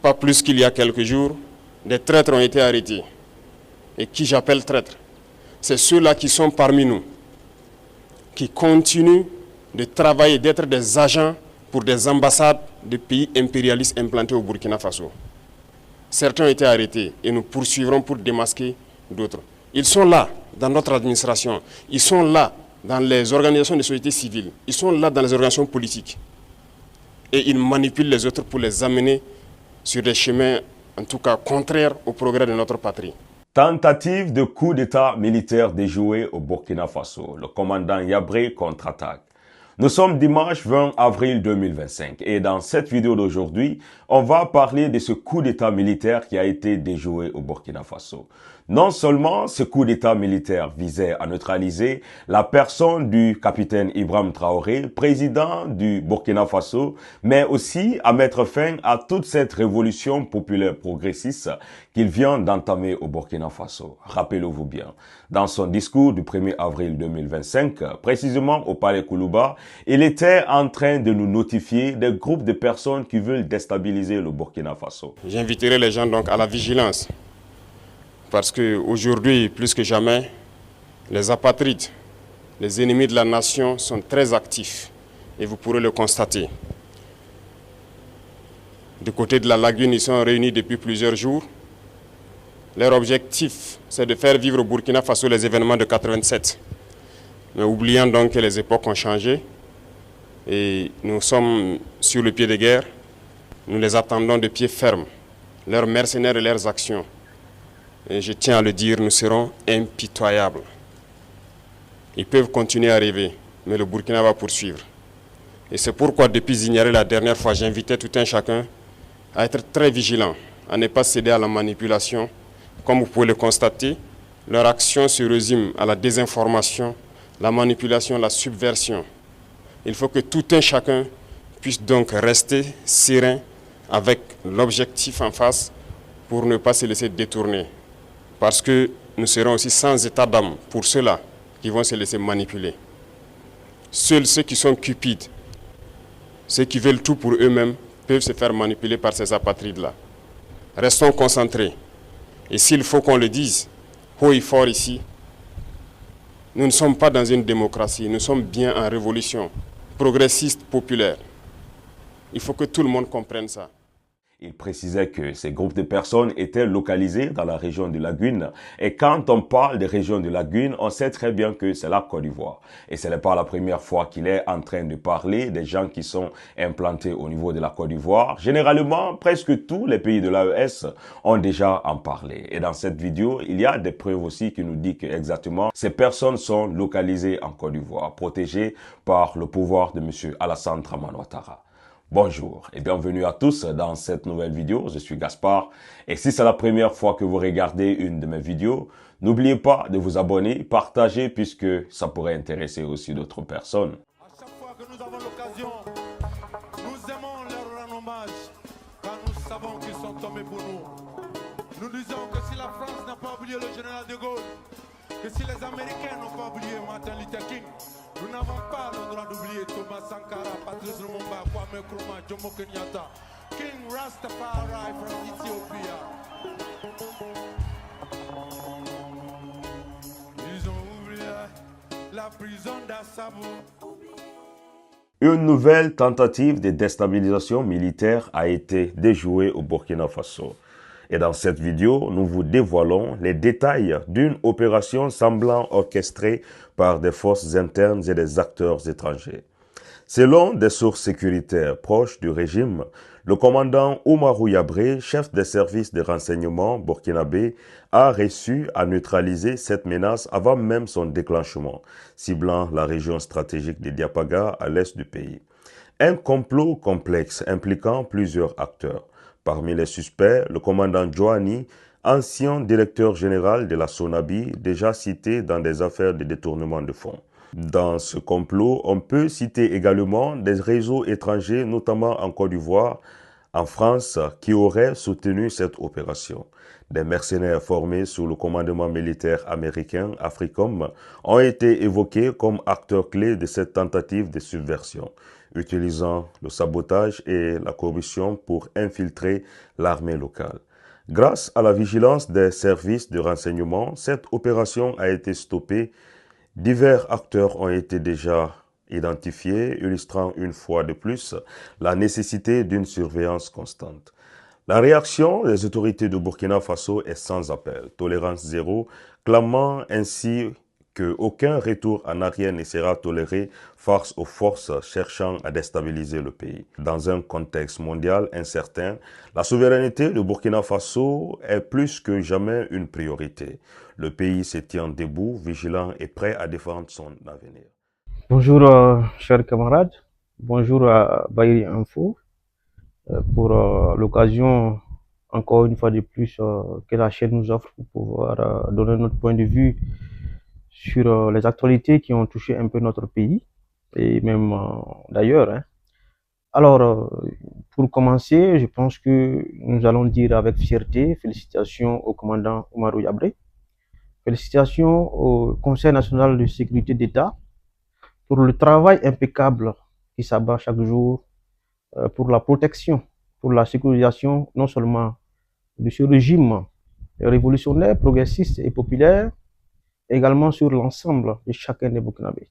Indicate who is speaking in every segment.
Speaker 1: pas plus qu'il y a quelques jours, des traîtres ont été arrêtés. Et qui j'appelle traîtres? C'est ceux-là qui sont parmi nous, qui continuent de travailler, d'être des agents pour des ambassades de pays impérialistes implantés au Burkina Faso. Certains ont été arrêtés et nous poursuivrons pour démasquer d'autres. Ils sont là dans notre administration, ils sont là dans les organisations de société civile, ils sont là dans les organisations politiques. Et ils manipulent les autres pour les amener sur des chemins, en tout cas, contraires au progrès de notre patrie.
Speaker 2: Tentative de coup d'État militaire déjouée au Burkina Faso. Le commandant Yabré contre-attaque. Nous sommes dimanche 20 avril 2025 et dans cette vidéo d'aujourd'hui, on va parler de ce coup d'État militaire qui a été déjoué au Burkina Faso. Non seulement ce coup d'État militaire visait à neutraliser la personne du capitaine Ibrahim Traoré, président du Burkina Faso, mais aussi à mettre fin à toute cette révolution populaire progressiste qu'il vient d'entamer au Burkina Faso. Rappelez-vous bien, dans son discours du 1er avril 2025, précisément au Palais Koulouba, il était en train de nous notifier des groupes de personnes qui veulent déstabiliser le Burkina Faso.
Speaker 1: J'inviterai les gens donc à la vigilance. Parce qu'aujourd'hui, plus que jamais, les apatrides, les ennemis de la nation sont très actifs. Et vous pourrez le constater. Du côté de la lagune, ils sont réunis depuis plusieurs jours. Leur objectif, c'est de faire vivre au Burkina Faso les événements de 87. Mais oubliant donc que les époques ont changé. Et nous sommes sur le pied de guerre. Nous les attendons de pied ferme. Leurs mercenaires et leurs actions. Et je tiens à le dire, nous serons impitoyables. Ils peuvent continuer à rêver, mais le Burkina va poursuivre. Et c'est pourquoi, depuis Zignaré la dernière fois, j'invitais tout un chacun à être très vigilant, à ne pas céder à la manipulation. Comme vous pouvez le constater, leur action se résume à la désinformation, la manipulation, la subversion. Il faut que tout un chacun puisse donc rester serein avec l'objectif en face pour ne pas se laisser détourner. Parce que nous serons aussi sans état d'âme pour ceux-là qui vont se laisser manipuler. Seuls ceux qui sont cupides, ceux qui veulent tout pour eux-mêmes, peuvent se faire manipuler par ces apatrides-là. Restons concentrés. Et s'il faut qu'on le dise, haut et fort ici, nous ne sommes pas dans une démocratie, nous sommes bien en révolution, progressiste, populaire. Il faut que tout le monde comprenne ça.
Speaker 2: Il précisait que ces groupes de personnes étaient localisés dans la région de Lagune. Et quand on parle des régions de Lagune, on sait très bien que c'est la Côte d'Ivoire. Et ce n'est pas la première fois qu'il est en train de parler des gens qui sont implantés au niveau de la Côte d'Ivoire. Généralement, presque tous les pays de l'AES ont déjà en parlé. Et dans cette vidéo, il y a des preuves aussi qui nous disent que exactement ces personnes sont localisées en Côte d'Ivoire, protégées par le pouvoir de M. Alassane Dramane Ouattara. Bonjour et bienvenue à tous dans cette nouvelle vidéo, je suis Gaspard et si c'est la première fois que vous regardez une de mes vidéos, n'oubliez pas de vous abonner, partager puisque ça pourrait intéresser aussi d'autres personnes.
Speaker 3: À chaque fois que nous avons l'occasion, nous aimons leur rendre hommage car nous savons qu'ils sont tombés pour nous. Nous disons que si la France n'a pas oublié le général de Gaulle, que si les Américains n'ont pas oublié Martin Luther King, nous n'avons pas le droit d'oublier Thomas Sankara, Patrice Lumumba, Kwame Nkrumah, Jomo Kenyatta, King Rastafari from Ethiopia. Ils ont oublié la prison d'Assabo.
Speaker 2: Une nouvelle tentative de déstabilisation militaire a été déjouée au Burkina Faso. Et dans cette vidéo, nous vous dévoilons les détails d'une opération semblant orchestrée par des forces internes et des acteurs étrangers. Selon des sources sécuritaires proches du régime, le commandant Oumarou Yabré, chef des services de renseignement burkinabé, a réussi à neutraliser cette menace avant même son déclenchement, ciblant la région stratégique de Diapaga à l'est du pays. Un complot complexe impliquant plusieurs acteurs. Parmi les suspects, le commandant Joani, ancien directeur général de la SONABI, déjà cité dans des affaires de détournement de fonds. Dans ce complot, on peut citer également des réseaux étrangers, notamment en Côte d'Ivoire, en France qui auraient soutenu cette opération. Des mercenaires formés sous le commandement militaire américain, AFRICOM, ont été évoqués comme acteurs clés de cette tentative de subversion, utilisant le sabotage et la corruption pour infiltrer l'armée locale. Grâce à la vigilance des services de renseignement, cette opération a été stoppée. Divers acteurs ont été déjà identifiés, illustrant une fois de plus la nécessité d'une surveillance constante. La réaction des autorités de Burkina Faso est sans appel, tolérance zéro, clamant ainsi qu'aucun retour en arrière ne sera toléré face aux forces cherchant à déstabiliser le pays. Dans un contexte mondial incertain, la souveraineté de Burkina Faso est plus que jamais une priorité. Le pays se tient debout, vigilant et prêt à défendre son avenir.
Speaker 4: Bonjour chers camarades, bonjour à Bahiri Info pour l'occasion encore une fois de plus que la chaîne nous offre pour pouvoir donner notre point de vue sur les actualités qui ont touché un peu notre pays et même d'ailleurs. Hein. Alors pour commencer, je pense que nous allons dire avec fierté félicitations au commandant Oumarou Yabré, félicitations au Conseil national de sécurité d'État pour le travail impeccable qui s'abat chaque jour pour la protection, pour la sécurisation non seulement de ce régime révolutionnaire, progressiste et populaire, également sur l'ensemble de chacun des Burkinabés.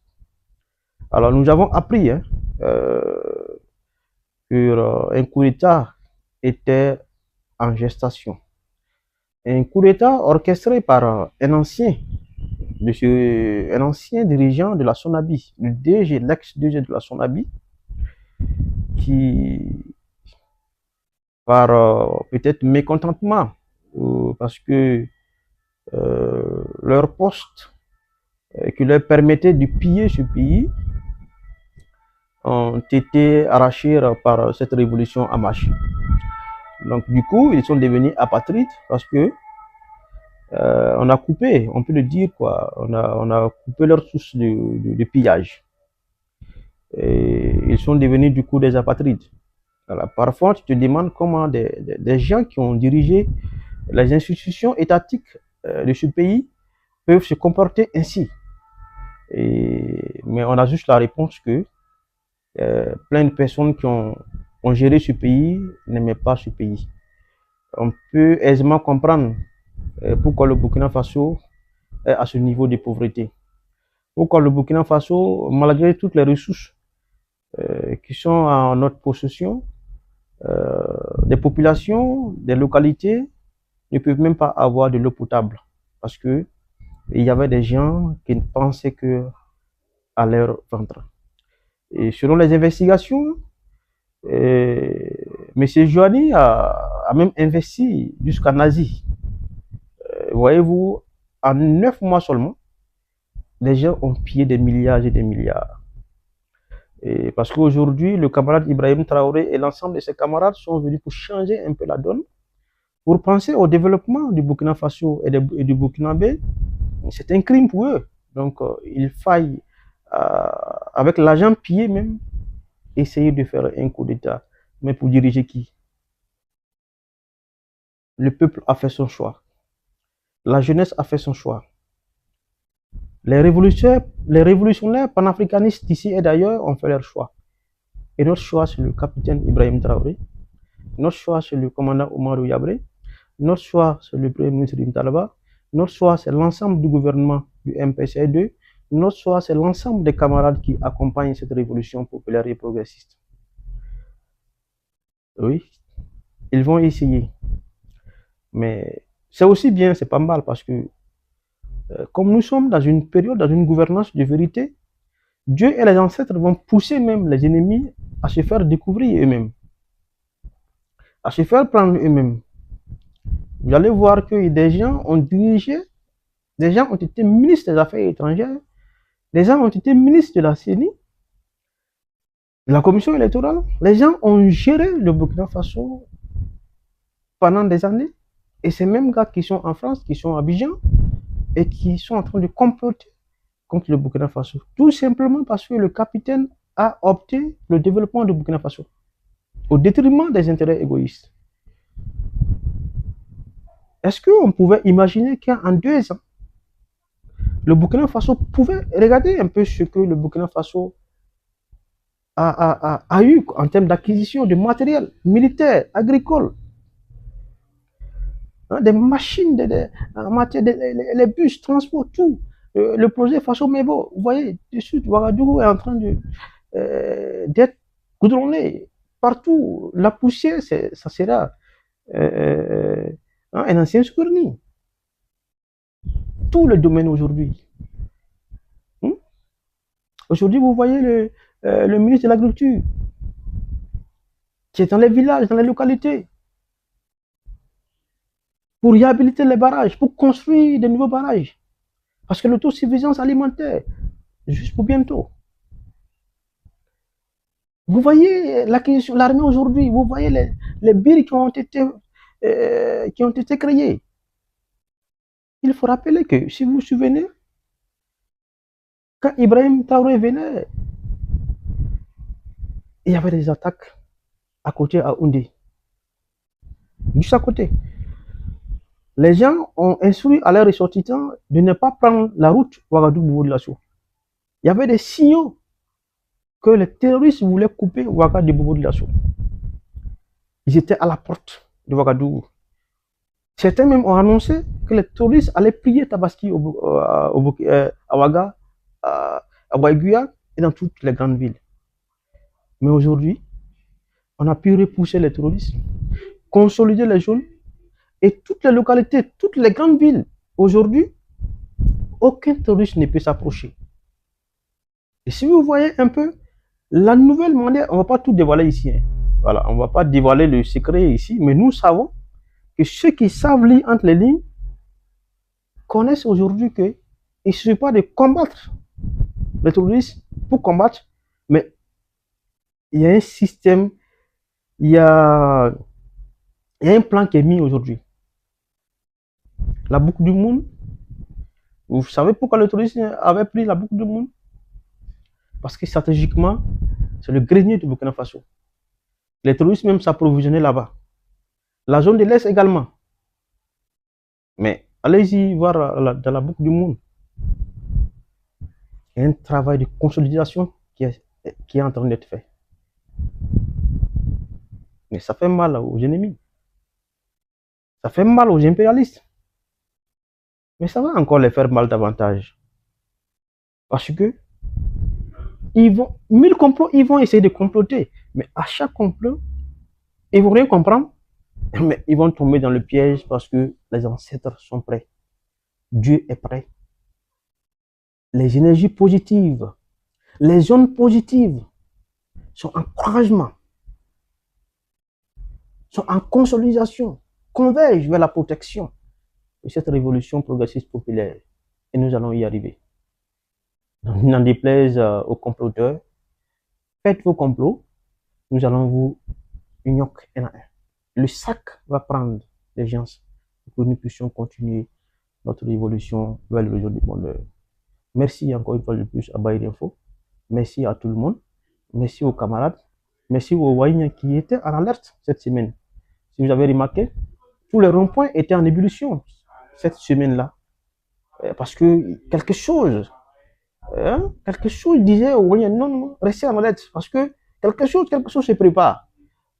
Speaker 4: Alors nous avons appris qu'un coup d'État était en gestation. Un coup d'État orchestré par un ancien dirigeant de la SONABI, le DG, l'ex-DG de la SONABI, qui, par peut-être mécontentement, parce que leur poste qui leur permettait de piller ce pays, ont été arrachés par cette révolution en marche. Donc du coup, ils sont devenus apatrides parce que on a coupé, on peut le dire quoi, on a coupé leur source de pillage. Et ils sont devenus du coup des apatrides. Alors, parfois, tu te demandes comment des gens qui ont dirigé les institutions étatiques de ce pays peuvent se comporter ainsi. Mais on a juste la réponse que plein de personnes qui ont géré ce pays n'aimaient pas ce pays. On peut aisément comprendre pourquoi le Burkina Faso est à ce niveau de pauvreté. Pourquoi le Burkina Faso, malgré toutes les ressources qui sont en notre possession, des populations, des localités ne peuvent même pas avoir de l'eau potable parce que il y avait des gens qui ne pensaient que à leur ventre. Et selon les investigations, M. Joanny a même investi jusqu'en Asie. Voyez-vous, en 9 mois seulement, les gens ont pillé des milliards et des milliards. Et parce qu'aujourd'hui, le camarade Ibrahim Traoré et l'ensemble de ses camarades sont venus pour changer un peu la donne, pour penser au développement du Burkina Faso et du Burkinabé. C'est un crime pour eux. Donc, il faille, avec l'argent pillé même, essayer de faire un coup d'État. Mais pour diriger qui? Le peuple a fait son choix. La jeunesse a fait son choix. Les révolutionnaires panafricanistes d'ici et d'ailleurs ont fait leur choix. Et notre choix, c'est le capitaine Ibrahim Traoré. Notre choix, c'est le commandant Oumarou Yabré. Notre choix, c'est le premier ministre Ibrahim Talba. Notre choix, c'est l'ensemble du gouvernement du MPCI2. Notre choix, c'est l'ensemble des camarades qui accompagnent cette révolution populaire et progressiste. Oui, ils vont essayer. Mais c'est aussi bien, c'est pas mal, parce que comme nous sommes dans une période, dans une gouvernance de vérité, Dieu et les ancêtres vont pousser même les ennemis à se faire découvrir eux-mêmes, à se faire prendre eux-mêmes. Vous allez voir que des gens ont dirigé, des gens ont été ministres des Affaires étrangères, des gens ont été ministres de la CENI, de la Commission électorale. Les gens ont géré le Burkina Faso pendant des années. Et ces mêmes gars qui sont en France, qui sont à Abidjan, et qui sont en train de comploter contre le Burkina Faso. Tout simplement parce que le capitaine a opté le développement du Burkina Faso. au détriment des intérêts égoïstes. Est-ce qu'on pouvait imaginer qu'en 2 ans, le Burkina Faso pouvait regarder un peu ce que le Burkina Faso a eu en termes d'acquisition de matériel militaire, agricole, hein, des machines, en matière les bus, transport, tout. Le projet Faso Mebo, vous voyez, du sud, Ouagadougou est en train d'être goudronné partout. La poussière, ça sera un ancien souvenir. Tous les domaines aujourd'hui. Aujourd'hui, vous voyez le ministre de l'Agriculture qui est dans les villages, dans les localités, pour réhabiliter les barrages, pour construire de nouveaux barrages. Parce que l'autosuffisance alimentaire, juste pour bientôt. Vous voyez l'armée aujourd'hui, vous voyez les billes qui ont été créées. Il faut rappeler que, si vous vous souvenez, quand Ibrahim Traoré venait, il y avait des attaques à côté à Oundé. Juste à côté. Les gens ont instruit à leurs ressortissants de ne pas prendre la route Ouagadougou-Bobo-Dioulasso. Il y avait des signaux que les terroristes voulaient couper Ouagadougou-Bobo-Dioulasso. Ils étaient à la porte de Ouagadougou. Certains même ont annoncé que les terroristes allaient piller Tabaski à Ouaga, à Ouaguia et dans toutes les grandes villes. Mais aujourd'hui, on a pu repousser les terroristes, consolider les zones et toutes les localités, toutes les grandes villes. Aujourd'hui, aucun terroriste ne peut s'approcher. Et si vous voyez un peu la nouvelle manière, on ne va pas tout dévoiler ici. Hein. Voilà, on ne va pas dévoiler le secret ici, mais nous savons que ceux qui savent lire entre les lignes connaissent aujourd'hui qu'il ne suffit pas de combattre les terroristes pour combattre, mais il y a un système, il y a un plan qui est mis aujourd'hui. La boucle du monde, vous savez pourquoi le terrorisme avait pris la boucle du monde? Parce que stratégiquement, c'est le grenier du Burkina Faso. Les terroristes même s'approvisionnaient là-bas. La zone de l'Est également. Mais allez-y voir dans la boucle du monde. Il y a un travail de consolidation qui est en train d'être fait. Mais ça fait mal aux ennemis. Ça fait mal aux impérialistes. Mais ça va encore les faire mal davantage. Parce que ils vont, 1000 complots, ils vont essayer de comploter. Mais à chaque complot, ils ne vont rien comprendre. Mais ils vont tomber dans le piège parce que les ancêtres sont prêts. Dieu est prêt. Les énergies positives, les zones positives sont en encouragement, sont en consolidation, convergent vers la protection de cette révolution progressiste populaire. Et nous allons y arriver. N'en déplaise aux comploteurs, faites vos complots, nous allons vous unir un à un. Le sac va prendre les gens pour que nous puissions continuer notre révolution vers le jour du bonheur. Merci encore une fois de plus à Bahir Info. Merci à tout le monde. Merci aux camarades. Merci aux Wahiniens qui étaient en alerte cette semaine. Si vous avez remarqué, tous les ronds-points étaient en ébullition cette semaine-là. Parce que quelque chose disait aux Wahiniens, non, restez en alerte. Parce que quelque chose se prépare.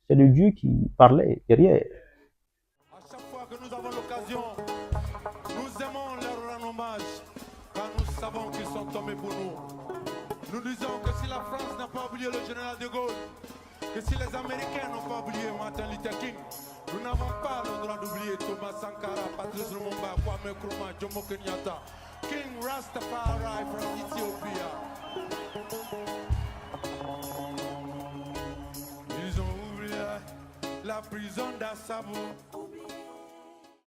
Speaker 4: C'est le Dieu qui parlait derrière.
Speaker 3: À chaque fois que nous avons l'occasion, nous aimons leur rendre hommage, car nous savons qu'ils sont tombés pour nous. Nous disons que si la France n'a pas oublié le général de Gaulle, que si les Américains n'ont pas oublié Martin Luther King, nous n'avons pas le droit d'oublier Thomas Sankara, Patrice Lumumba, Kwame Nkrumah, Jomo Kenyatta, King Rastafari from Ethiopia. Ils ont oublié la prison d'Assabo.